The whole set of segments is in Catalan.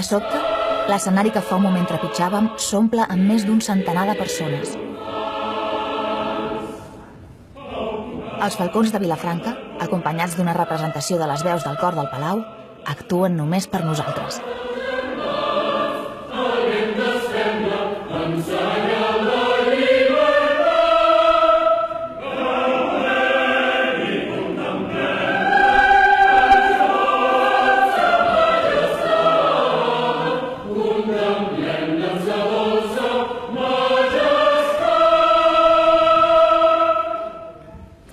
sobte, l'escenari que fa un moment trepitjàvem s'omple amb més d'un centenar de persones. Els falcons de Vilafranca, acompanyats d'una representació de les veus del cor del Palau, actuen només per nosaltres.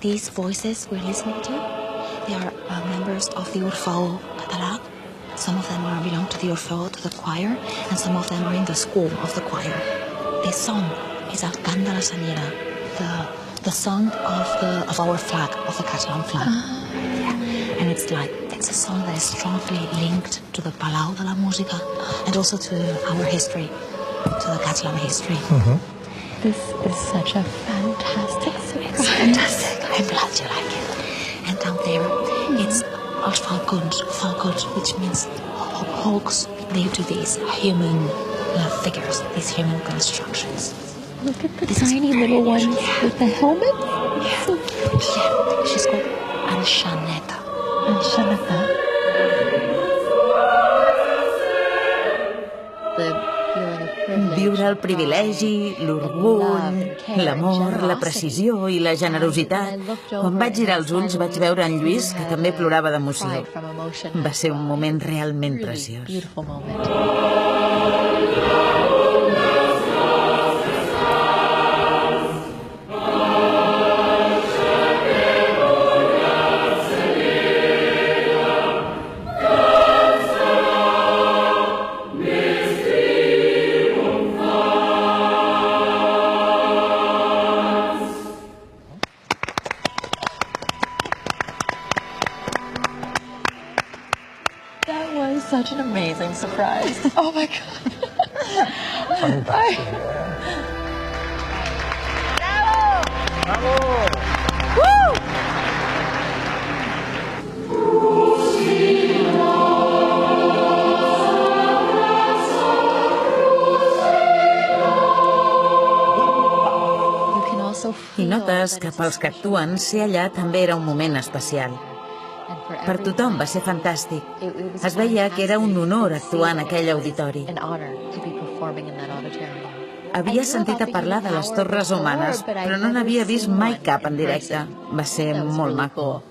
These voices we're listening to, they are members of the Orfeó Català. Some of them belong to the Orfeó, to the choir, and some of them are in the school of the choir. This song is El Cant de la Senyera, the song of our flag, of the Catalan flag. Yeah. And it's a song that is strongly linked to the Palau de la Música and also to our history, to the Catalan history. This is such a fantastic surprise. It's fantastic. I'm glad you like it. And down there, it's els falcons, which means hawks. They do these human figures, these human constructions. Look at the tiny little ones with the helmet. Yeah. So yeah. She's called Anshaneta. Anshaneta. Viure el privilegi, l'orgull, l'amor, la precisió i la generositat. Quan vaig girar els ulls vaig veure en Lluís, que també plorava d'emoció. Va ser un moment realment preciós. Such an amazing surprise. Oh my God. Bravo! Woo! I notes que pels que actuen ser allà també era un moment especial. Per tothom va ser fantàstic. Es veia que era un honor actuar en aquell auditori. Havia sentit a parlar de les torres humanes, però no n'havia vist mai cap en directe. Va ser molt maco.